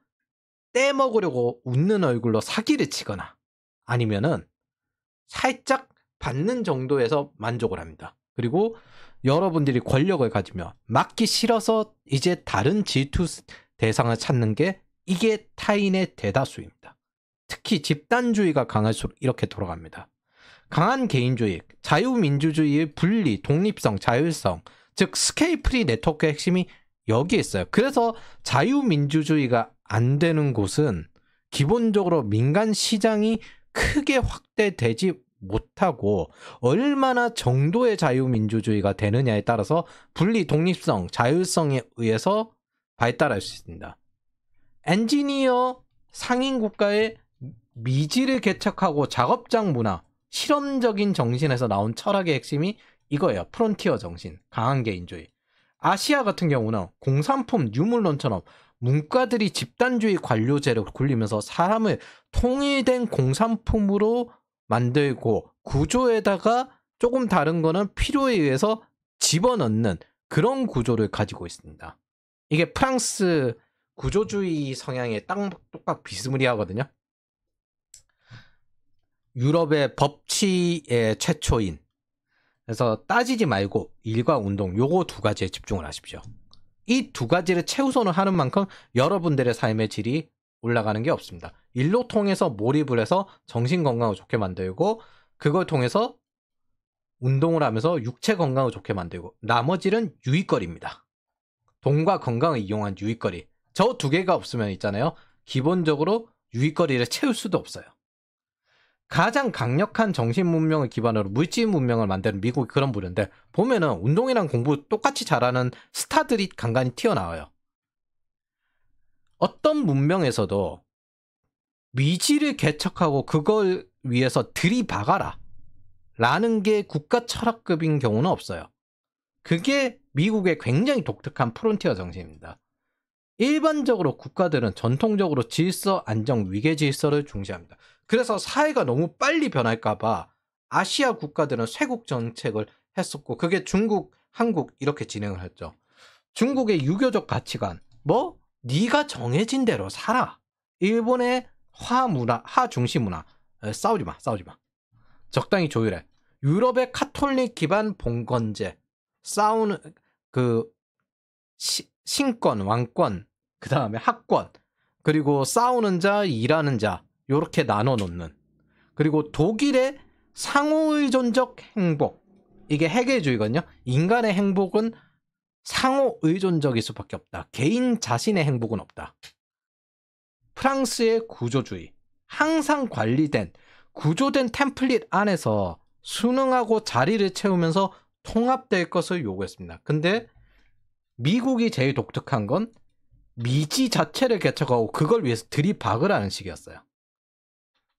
떼먹으려고 웃는 얼굴로 사기를 치거나 아니면은 살짝 받는 정도에서 만족을 합니다. 그리고 여러분들이 권력을 가지며 맡기 싫어서 이제 다른 질투 대상을 찾는 게 이게 타인의 대다수입니다. 특히 집단주의가 강할수록 이렇게 돌아갑니다. 강한 개인주의, 자유민주주의의 분리, 독립성, 자율성, 즉 스케일 프리 네트워크의 핵심이 여기에 있어요. 그래서 자유민주주의가 안 되는 곳은 기본적으로 민간 시장이 크게 확대되지 못하고 얼마나 정도의 자유민주주의가 되느냐에 따라서 분리, 독립성, 자율성에 의해서 발달할 수 있습니다. 엔지니어 상인 국가의 미지를 개척하고 작업장 문화, 실험적인 정신에서 나온 철학의 핵심이 이거예요. 프론티어 정신, 강한 개인주의. 아시아 같은 경우는 공산품 뉴물론처럼 문과들이 집단주의 관료제를 굴리면서 사람을 통일된 공산품으로 만들고 구조에다가 조금 다른 거는 필요에 의해서 집어넣는 그런 구조를 가지고 있습니다. 이게 프랑스 구조주의 성향에 똑같 비스무리하거든요. 유럽의 법치의 최초인. 그래서 따지지 말고 일과 운동 요거 두 가지에 집중을 하십시오. 이 두 가지를 최우선을 하는 만큼 여러분들의 삶의 질이 올라가는 게 없습니다. 일로 통해서 몰입을 해서 정신 건강을 좋게 만들고 그걸 통해서 운동을 하면서 육체 건강을 좋게 만들고 나머지는 유익거리입니다. 돈과 건강을 이용한 유익거리. 저 두 개가 없으면 있잖아요. 기본적으로 유익거리를 채울 수도 없어요. 가장 강력한 정신 문명을 기반으로 물질 문명을 만드는 미국이 그런 부류인데, 보면은 운동이랑 공부 똑같이 잘하는 스타들이 간간히 튀어나와요. 어떤 문명에서도 미지를 개척하고 그걸 위해서 들이박아라 라는 게 국가 철학급인 경우는 없어요. 그게 미국의 굉장히 독특한 프론티어 정신입니다. 일반적으로 국가들은 전통적으로 질서, 안정, 위계 질서를 중시합니다. 그래서 사회가 너무 빨리 변할까봐 아시아 국가들은 쇄국 정책을 했었고, 그게 중국, 한국 이렇게 진행을 했죠. 중국의 유교적 가치관, 뭐 네가 정해진 대로 살아. 일본의 화문화, 하중시 문화, 싸우지 마. 적당히 조율해. 유럽의 카톨릭 기반 봉건제, 싸우는 그 신권, 왕권, 그 다음에 학권, 그리고 싸우는 자, 일하는 자, 요렇게 나눠 놓는. 그리고 독일의 상호의존적 행복, 이게 해결주의거든요. 인간의 행복은 상호의존적일 수밖에 없다. 개인 자신의 행복은 없다. 프랑스의 구조주의, 항상 관리된 구조된 템플릿 안에서 순응하고 자리를 채우면서 통합될 것을 요구했습니다. 근데 미국이 제일 독특한 건 미지 자체를 개척하고 그걸 위해서 들이박으라는 식이었어요.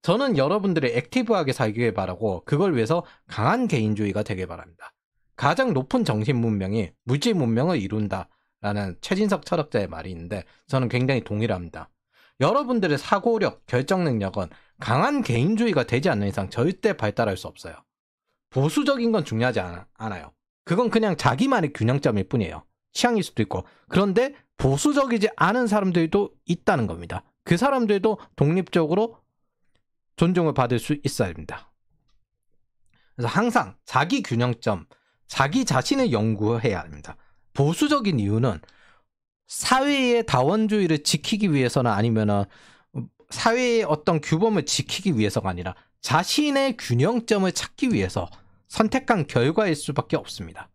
저는 여러분들이 액티브하게 살길 바라고, 그걸 위해서 강한 개인주의가 되길 바랍니다. 가장 높은 정신 문명이 물질 문명을 이룬다라는 최진석 철학자의 말이 있는데, 저는 굉장히 동의를 합니다. 여러분들의 사고력, 결정 능력은 강한 개인주의가 되지 않는 이상 절대 발달할 수 없어요. 보수적인 건 중요하지 않아요. 그건 그냥 자기만의 균형점일 뿐이에요. 취향일 수도 있고. 그런데 보수적이지 않은 사람들도 있다는 겁니다. 그 사람들도 독립적으로 존중을 받을 수 있어야 합니다. 그래서 항상 자기 균형점, 자기 자신을 연구해야 합니다. 보수적인 이유는 사회의 다원주의를 지키기 위해서는, 아니면은 사회의 어떤 규범을 지키기 위해서가 아니라 자신의 균형점을 찾기 위해서 선택한 결과일 수밖에 없습니다.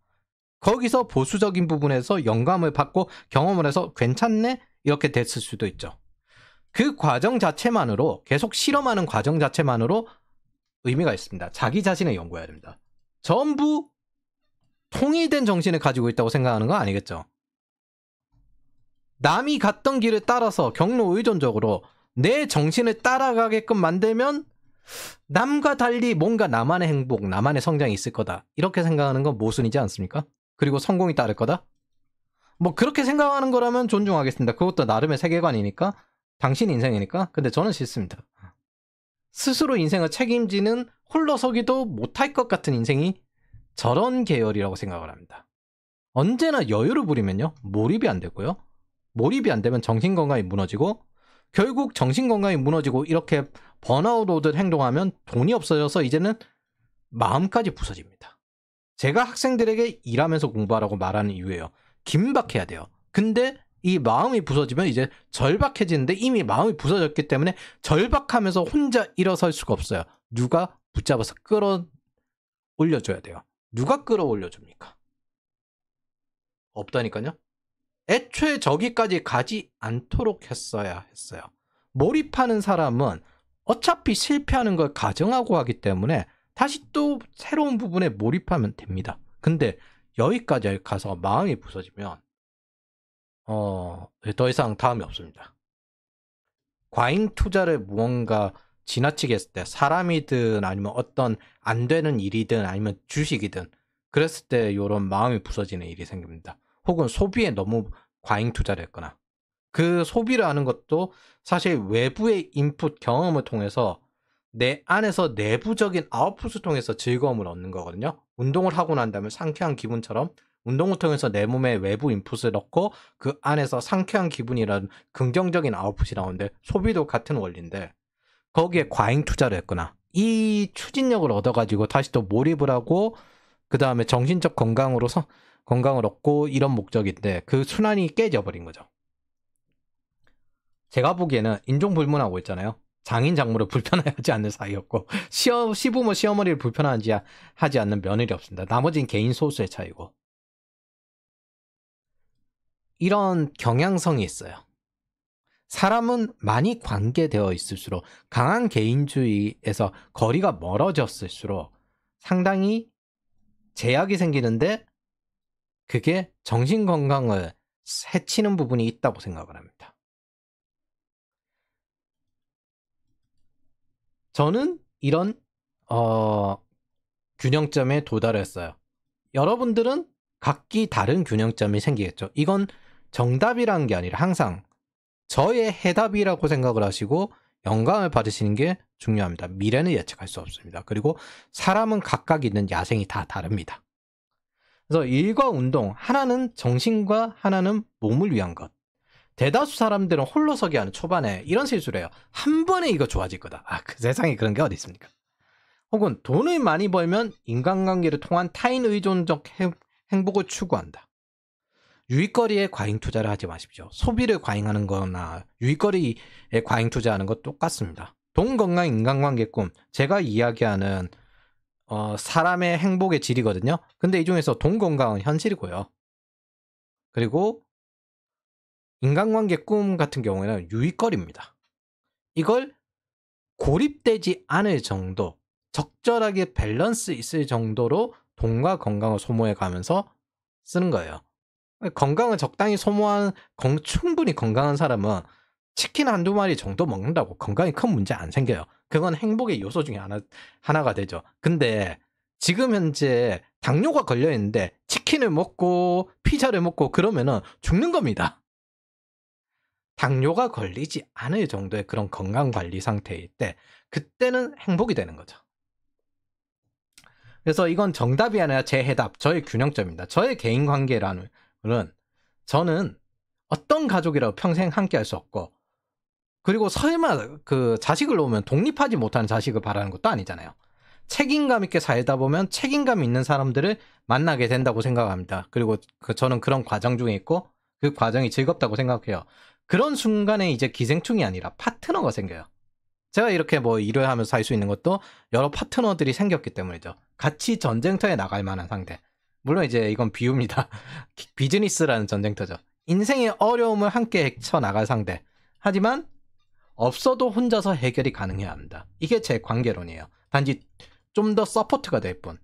거기서 보수적인 부분에서 영감을 받고 경험을 해서 괜찮네? 이렇게 됐을 수도 있죠. 그 과정 자체만으로, 계속 실험하는 과정 자체만으로 의미가 있습니다. 자기 자신을 연구해야 됩니다. 전부 통일된 정신을 가지고 있다고 생각하는 거 아니겠죠? 남이 갔던 길을 따라서 경로 의존적으로 내 정신을 따라가게끔 만들면 남과 달리 뭔가 나만의 행복, 나만의 성장이 있을 거다. 이렇게 생각하는 건 모순이지 않습니까? 그리고 성공이 따를 거다? 뭐 그렇게 생각하는 거라면 존중하겠습니다. 그것도 나름의 세계관이니까, 당신 인생이니까. 근데 저는 싫습니다. 스스로 인생을 책임지는, 홀로서기도 못할 것 같은 인생이 저런 계열이라고 생각을 합니다. 언제나 여유를 부리면요, 몰입이 안 되고요. 몰입이 안 되면 정신건강이 무너지고, 결국 정신건강이 무너지고 이렇게 번아웃 오듯 행동하면 돈이 없어져서 이제는 마음까지 부서집니다. 제가 학생들에게 일하면서 공부하라고 말하는 이유예요. 긴박해야 돼요. 근데 이 마음이 부서지면 이제 절박해지는데, 이미 마음이 부서졌기 때문에 절박하면서 혼자 일어설 수가 없어요. 누가 붙잡아서 끌어올려줘야 돼요. 누가 끌어올려줍니까? 없다니까요. 애초에 저기까지 가지 않도록 했어야 했어요. 몰입하는 사람은 어차피 실패하는 걸 가정하고 하기 때문에 다시 또 새로운 부분에 몰입하면 됩니다. 근데 여기까지 가서 마음이 부서지면 더 이상 다음이 없습니다. 과잉 투자를 무언가 지나치게 했을 때, 사람이든 아니면 어떤 안 되는 일이든 아니면 주식이든, 그랬을 때 이런 마음이 부서지는 일이 생깁니다. 혹은 소비에 너무 과잉 투자를 했거나. 그 소비를 하는 것도 사실 외부의 인풋 경험을 통해서 내 안에서 내부적인 아웃풋을 통해서 즐거움을 얻는 거거든요. 운동을 하고 난 다음에 상쾌한 기분처럼 운동을 통해서 내 몸에 외부 인풋을 넣고 그 안에서 상쾌한 기분이라는 긍정적인 아웃풋이 나오는데, 소비도 같은 원리인데 거기에 과잉 투자를 했거나 이 추진력을 얻어가지고 다시 또 몰입을 하고 그 다음에 정신적 건강으로서 건강을 얻고 이런 목적인데, 그 순환이 깨져버린 거죠. 제가 보기에는 인종불문하고 있잖아요. 장인 장모를 불편하지 않는 사이였고, 시부모 시어머니를 불편하지 하지 않는 며느리 없습니다. 나머지는 개인 소수의 차이고. 이런 경향성이 있어요. 사람은 많이 관계되어 있을수록 강한 개인주의에서 거리가 멀어졌을수록 상당히 제약이 생기는데 그게 정신건강을 해치는 부분이 있다고 생각을 합니다. 저는 이런 균형점에 도달했어요. 여러분들은 각기 다른 균형점이 생기겠죠. 이건 정답이라는 게 아니라 항상 저의 해답이라고 생각을 하시고 영감을 받으시는 게 중요합니다. 미래는 예측할 수 없습니다. 그리고 사람은 각각 있는 야생이 다 다릅니다. 그래서 일과 운동, 하나는 정신과 하나는 몸을 위한 것. 대다수 사람들은 홀로서기 하는 초반에 이런 실수를 해요. 한 번에 이거 좋아질 거다. 그 세상에 그런 게 어디 있습니까? 혹은 돈을 많이 벌면 인간관계를 통한 타인 의존적 행복을 추구한다. 유익거리에 과잉 투자를 하지 마십시오. 소비를 과잉하는 거나 유익거리에 과잉 투자하는 것 똑같습니다. 돈, 건강, 인간관계, 꿈. 제가 이야기하는 사람의 행복의 질이거든요. 근데 이 중에서 돈, 건강은 현실이고요. 그리고 인간관계, 꿈 같은 경우에는 유익거리입니다. 이걸 고립되지 않을 정도, 적절하게 밸런스 있을 정도로 돈과 건강을 소모해 가면서 쓰는 거예요. 건강을 적당히 소모한 충분히 건강한 사람은 치킨 한두 마리 정도 먹는다고 건강에 큰 문제 안 생겨요. 그건 행복의 요소 중에 하나가 되죠. 근데 지금 현재 당뇨가 걸려 있는데 치킨을 먹고 피자를 먹고 그러면은 죽는 겁니다. 당뇨가 걸리지 않을 정도의 그런 건강관리 상태일 때 그때는 행복이 되는 거죠. 그래서 이건 정답이 아니라 제 해답, 저의 균형점입니다. 저의 개인관계라는 저는 어떤 가족이라도 평생 함께 할 수 없고, 그리고 설마 그 자식을 놓으면 독립하지 못하는 자식을 바라는 것도 아니잖아요. 책임감 있게 살다 보면 책임감 있는 사람들을 만나게 된다고 생각합니다. 그리고 저는 그런 과정 중에 있고 그 과정이 즐겁다고 생각해요. 그런 순간에 이제 기생충이 아니라 파트너가 생겨요. 제가 이렇게 뭐 일을 하면서 살 수 있는 것도 여러 파트너들이 생겼기 때문이죠. 같이 전쟁터에 나갈 만한 상대. 물론 이제 이건 비유입니다. 비즈니스라는 전쟁터죠. 인생의 어려움을 함께 헤쳐나갈 상대. 하지만 없어도 혼자서 해결이 가능해야 합니다. 이게 제 관계론이에요. 단지 좀 더 서포트가 될 뿐.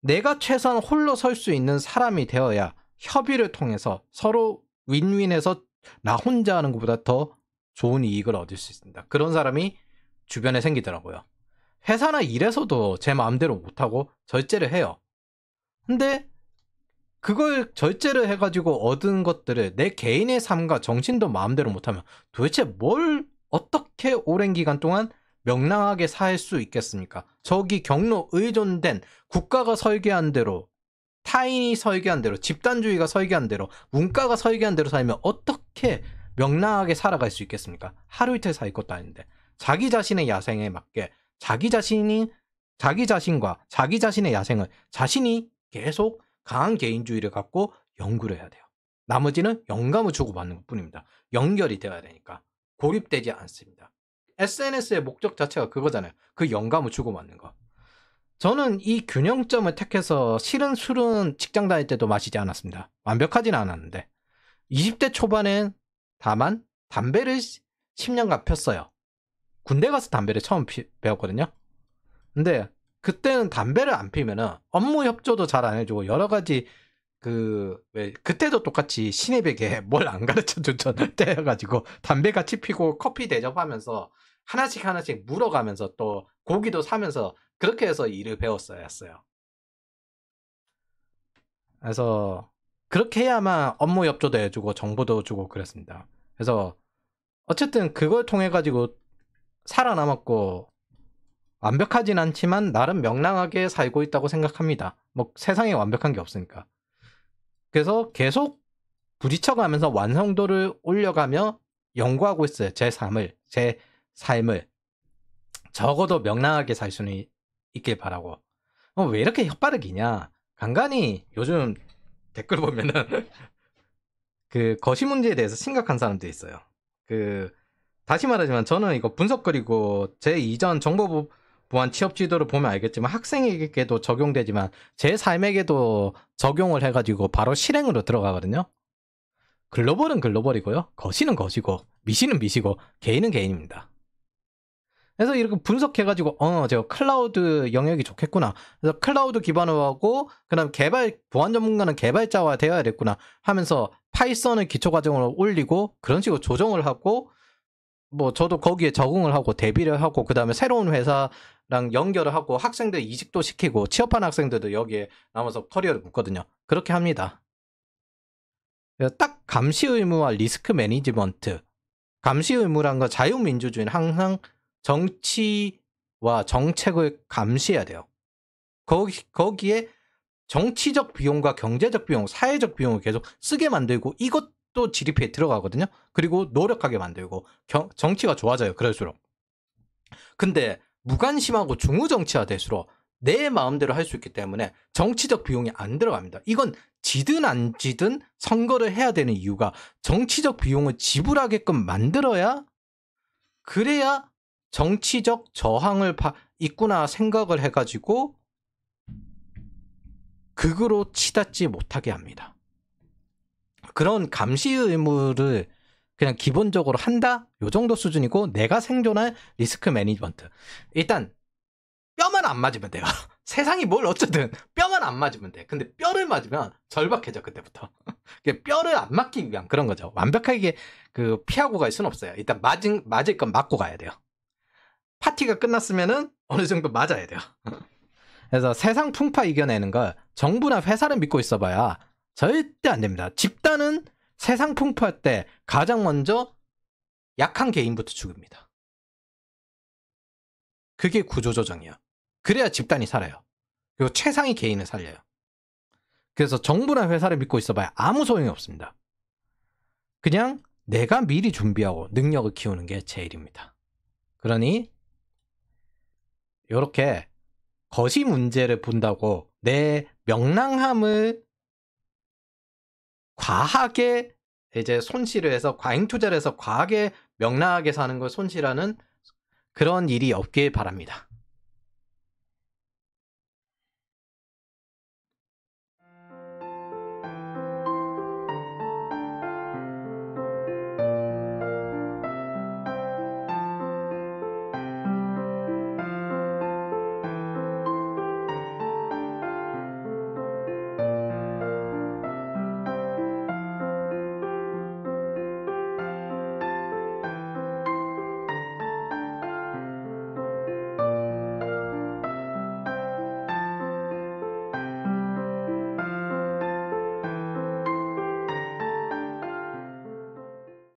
내가 최소한 홀로 설 수 있는 사람이 되어야 협의를 통해서 서로 윈윈해서 나 혼자 하는 것보다 더 좋은 이익을 얻을 수 있습니다. 그런 사람이 주변에 생기더라고요. 회사나 일에서도 제 마음대로 못하고 절제를 해요. 근데 그걸 절제를 해가지고 얻은 것들을 내 개인의 삶과 정신도 마음대로 못하면 도대체 뭘 어떻게 오랜 기간 동안 명랑하게 살 수 있겠습니까? 저기 경로 의존된 국가가 설계한 대로, 타인이 설계한 대로, 집단주의가 설계한 대로, 문과가 설계한 대로 살면 어떻게 명랑하게 살아갈 수 있겠습니까? 하루 이틀 살 것도 아닌데. 자기 자신의 야생에 맞게 자기 자신과 자기 자신의 야생을 자신이 계속 강한 개인주의를 갖고 연구를 해야 돼요. 나머지는 영감을 주고받는 것 뿐입니다. 연결이 되어야 되니까. 고립되지 않습니다. SNS의 목적 자체가 그거잖아요. 그 영감을 주고받는 거. 저는 이 균형점을 택해서 실은 술은 직장 다닐 때도 마시지 않았습니다. 완벽하진 않았는데 20대 초반엔 다만 담배를 10년간 폈어요. 군대 가서 담배를 처음 배웠거든요. 근데 그때는 담배를 안 피면은 업무 협조도 잘 안 해주고 여러 가지 그때도 똑같이 신입에게 뭘 안 가르쳐 줬던 때여가지고 담배 같이 피고 커피 대접하면서 하나씩 물어가면서 또 고기도 사면서 그렇게 해서 일을 배웠어야 했어요. 그래서 그렇게 해야만 업무 협조도 해주고 정보도 주고 그랬습니다. 그래서 어쨌든 그걸 통해 가지고 살아남았고 완벽하진 않지만 나름 명랑하게 살고 있다고 생각합니다. 뭐 세상에 완벽한 게 없으니까. 그래서 계속 부딪혀가면서 완성도를 올려가며 연구하고 있어요. 제 삶을 적어도 명랑하게 살 수는 있길 바라고. 왜 이렇게 혓바를 기냐? 간간히 요즘 댓글 보면은 그 거시 문제에 대해서 심각한 사람도 있어요. 다시 말하지만 저는 이거 분석거리고 제 이전 정보부 보안 취업 지도를 보면 알겠지만 학생에게도 적용되지만 제 삶에게도 적용을 해가지고 바로 실행으로 들어가거든요. 글로벌은 글로벌이고요. 거시는 거시고 미시는 미시고 개인은 개인입니다. 그래서 이렇게 분석해가지고 제가 클라우드 영역이 좋겠구나. 그래서 클라우드 기반으로 하고 그다음 보안 전문가는 개발자가 되어야 됐구나 하면서 파이썬을 기초 과정으로 올리고 그런 식으로 조정을 하고 뭐 저도 거기에 적응을 하고 대비를 하고 그다음에 새로운 회사랑 연결을 하고 학생들 이직도 시키고 취업한 학생들도 여기에 남아서 커리어를 묻거든요. 그렇게 합니다. 딱 감시 의무와 리스크 매니지먼트. 감시 의무란 건 자유민주주의는 항상 정치와 정책을 감시해야 돼요. 거기에 정치적 비용과 경제적 비용, 사회적 비용을 계속 쓰게 만들고 이것도 GDP에 들어가거든요. 그리고 노력하게 만들고 정치가 좋아져요. 그럴수록. 근데 무관심하고 중우정치화 될수록 내 마음대로 할 수 있기 때문에 정치적 비용이 안 들어갑니다. 이건 지든 안 지든 선거를 해야 되는 이유가 정치적 비용을 지불하게끔 만들어야 그래야 정치적 저항을 있구나 생각을 해가지고 극으로 치닫지 못하게 합니다. 그런 감시 의무를 그냥 기본적으로 한다? 요 정도 수준이고 내가 생존할 리스크 매니지먼트. 일단 뼈만 안 맞으면 돼요. 세상이 뭘 어쩌든 뼈만 안 맞으면 돼. 근데 뼈를 맞으면 절박해져 그때부터. 뼈를 안 맞기 위한 그런 거죠. 완벽하게 피하고 갈 수는 없어요. 일단 맞을 건 맞고 가야 돼요. 파티가 끝났으면은 어느 정도 맞아야 돼요. 그래서 세상 풍파 이겨내는 걸 정부나 회사를 믿고 있어봐야 절대 안 됩니다. 집단은 세상 풍파할 때 가장 먼저 약한 개인부터 죽입니다. 그게 구조조정이에요. 그래야 집단이 살아요. 그리고 최상위 개인을 살려요. 그래서 정부나 회사를 믿고 있어봐야 아무 소용이 없습니다. 그냥 내가 미리 준비하고 능력을 키우는 게 제일입니다. 그러니 이렇게 거시 문제를 본다고 내 명랑함을 과하게 이제 손실을 해서 과잉 투자를 해서 과하게 명랑하게 사는 걸 손실하는 그런 일이 없길 바랍니다.